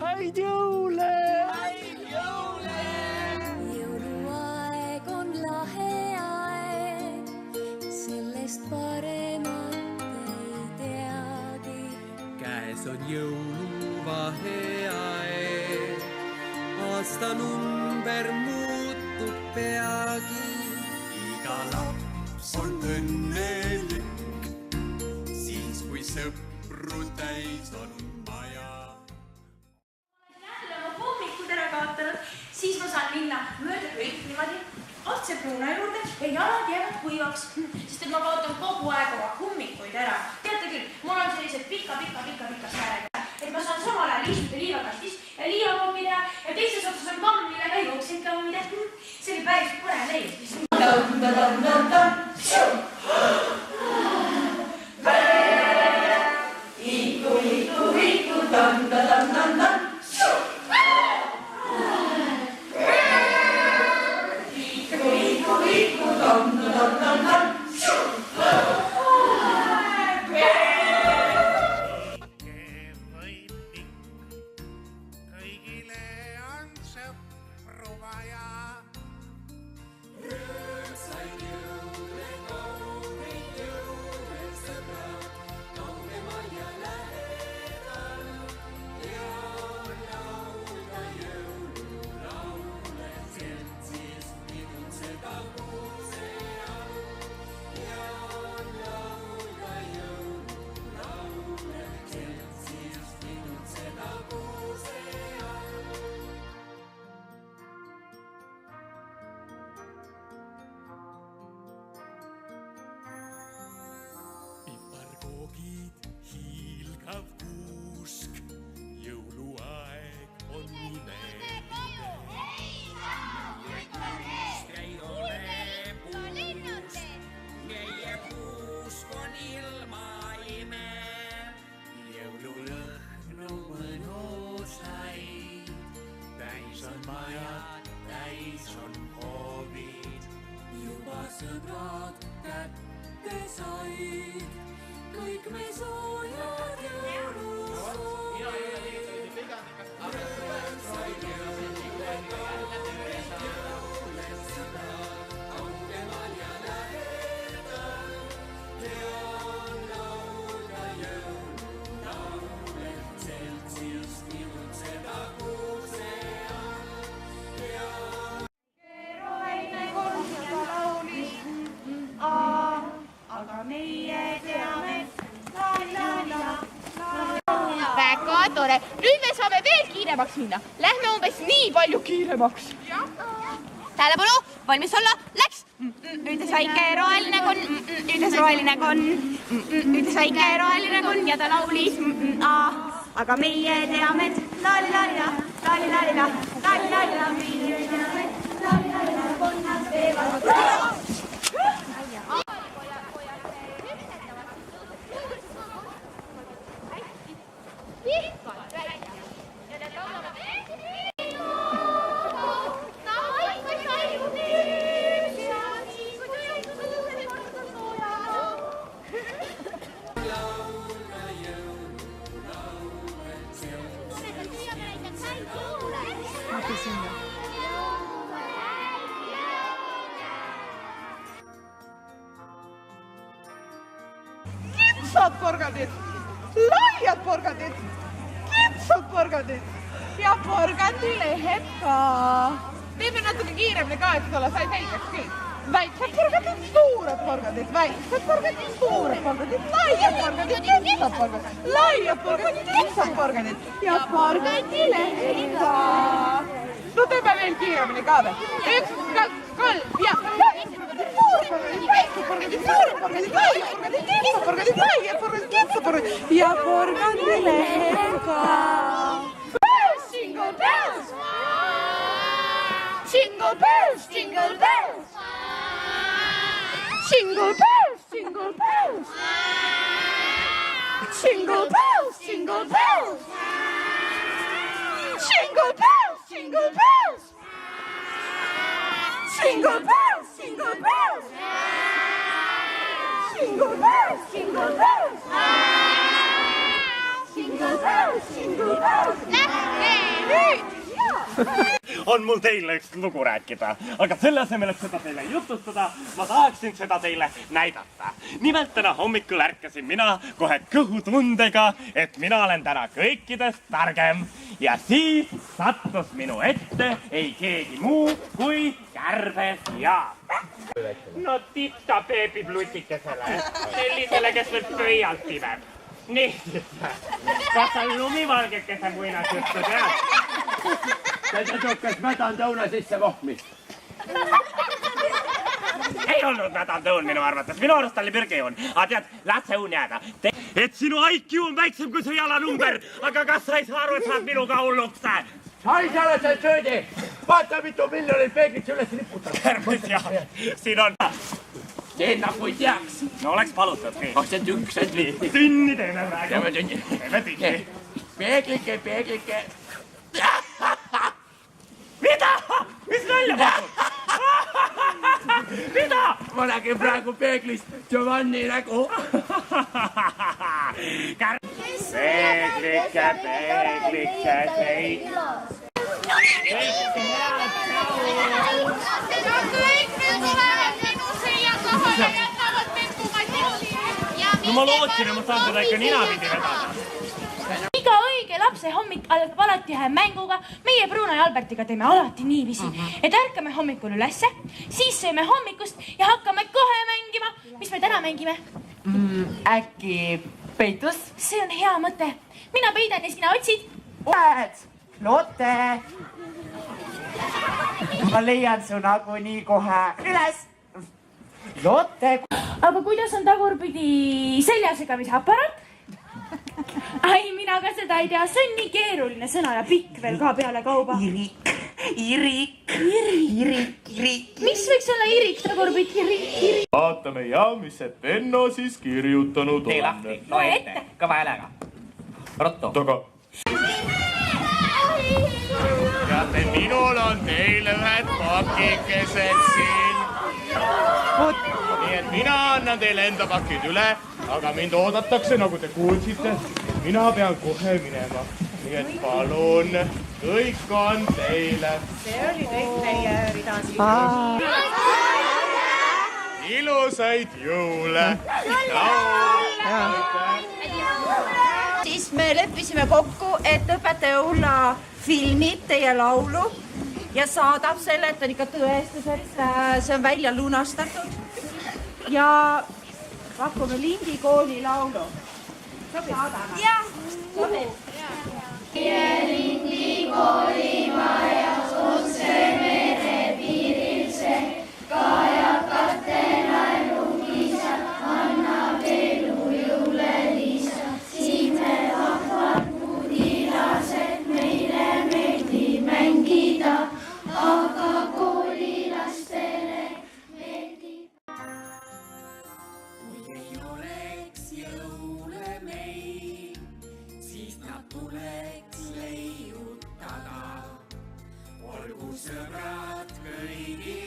häid jõule! Häid jõule! Jõuluaeg on lahe aeg, sellest paremat ei teagi. Käes on jõuluvaheaeg, aastanumber muutub peagi. Iga laps on õnnelik, siis kui sõpru täis on maja. Jälle oma pommikud ära kaotanud, siis ma saan minna mööda kõik niimoodi otse pruuna juurde ja jalad jäävad kuivaks, sest et ma kaotan kogu aeg oma kummikuid ära. Teate küll, mul on sellised pika säärega, et ma saan samal ajal istuda liivakastis ja liivapommi teha ja teises otsas on kamm, millega jookseid kammida. See oli päris põnev leid. Piparkoogid, hiilgav kuusk, jõuluaeg on imeline. Ei ole puust, meie kuusk on ilma ime. Jõululõhn on mõnusaid, täis on majad, täis on hoovid. Juba sõbrad kätte said, kõik me soojad jõulusoojad. Said jõuled sõbrad, kaugemal ja lähedal. Hea on laulda jõululaule, seltsius nimutseda kuuse all. Hea on Roheline kolm ja ta laulis, aga meie teame, Väga tore. Nüüd me saame veel kiiremaks minna. Lähme umbes nii palju kiiremaks. Tähelepanu, valmis olla, läks! Ütles väike roheline konn, ütles roheline konn, ütles väike roheline konn ja ta laulis aga meie teame, et lallalila, lallalila, lallalila, meie teame, et lallalila, konnad teevad. Kitsad porgandid, laiad porgandid, kitsad porgandid ja porgandilehed ka. Teeme natuke kiiremini ka, et olla sai selgeks kõik. Väiksed porgandid, suured porgandid, väiksed porgandid, suured porgandid, laiad porgandid, kitsad porgandid, laiad porgandid, kitsad porgandid ja porgandilehed ka. No teeme veel kiiremini ka veel. 1, 2, 3 ja suured porgandid, väiksed porgandid, suured porgandid, laiad porgandid, kitsad porgandid, laiad porgandid, kitsad porgandid ja porgandilehed ka. Jingle bells! Jingle bells, jingle bells! Jingle bells, jingle bells! Jingle bells, jingle bells! Jingle bells, jingle bells! Jingle bells, jingle bells! Jingle bells, jingle bells! Jingle bells, jingle bells! On mul teile üks lugu rääkida, aga selle asemel, et seda teile jutustada, ma tahaksin seda teile näidata. Nimelt täna hommikul ärkasin mina kohe kõhutundega, et mina olen täna kõikidest targem. Ja siis sattus minu ette ei keegi muu kui Kärbes Jaap. No titta Peepi Plutikesele, sellisele, kes veel pöialt timeb. Nii, kas sa lumivalgekese muinasjuttu tead? Tätä tukkas mätan tõuna sisse vohmist. Ei olnud mätantõun minu arvates, minu arust oli Birgejoon. Aga tead, las see uun jääda. Et sinu IQ on väiksem kui su jalanumber, aga kas sa ei saa aru, et sa oled minuga hullukse? Sa ei saa olla söödi. Vaata, mitu miljonit peeglitsi üles liputab. Kärbes Jaap, siin on. Teen nagu ei teaks. No oleks palutadki. Oh, see on üks, see on nii. Tünni teeme praegu. Teeme tünni. Teeme tünni. Peeglike, peeglike. Mida? Mis välja pakud? Mida? Ma nägin praegu peeglist Giovanni nägu. Peeglike, peeglike, peeglike. No ma lootsin, et ma saan seda ikka ninapidi vedada. Iga õige lapse hommik algab alati ühe mänguga. Meie Bruno ja Albertiga teeme alati niiviisi, et ärkame hommikul ülesse, siis sööme hommikust ja hakkame kohe mängima. Mis me täna mängime? Äkki peitus? See on hea mõte. Mina peidan ja sina otsid. Lotte! Ma leian su nagunii kohe üles. Lotte! Aga kuidas on tagurpidi seljasegamise-aparaat? Ai, mina ka seda ei tea. See on nii keeruline sõna ja pikk veel ka peale kauba. Irik. Mis võiks olla irik, tagurpidi irik? Vaatame ja, mis see Benno siis kirjutanud Tee on. lahti, loe ette, kõva häälega. Rotto. Taga. Teate, minul on teile ühed pakikesed siin. Nii et mina annan teile enda pakid üle, aga mind oodatakse, nagu te kuulsite. Mina pean kohe minema. Nii et palun, kõik on teile. See oli kõik teie ridasid. Ilusaid jõule. Siis me leppisime kokku, et õpetaja Ulla filmib teie laulu ja saadab selle, et on ikka tõestus, et see on välja lunastatud. Ja pakume Lindi kooli laulu. Saadame. Jah. Lindi kooli majas otse mere piiril see kajakate naerumisa annab elu jõule lisa. Siin me vahvad pudilased, meile meeldib mängida, aga koolilastele meeldib. Kui ei oleks jõule meil, siis nad tuleks leiutada. Olgu sõbrad kõigi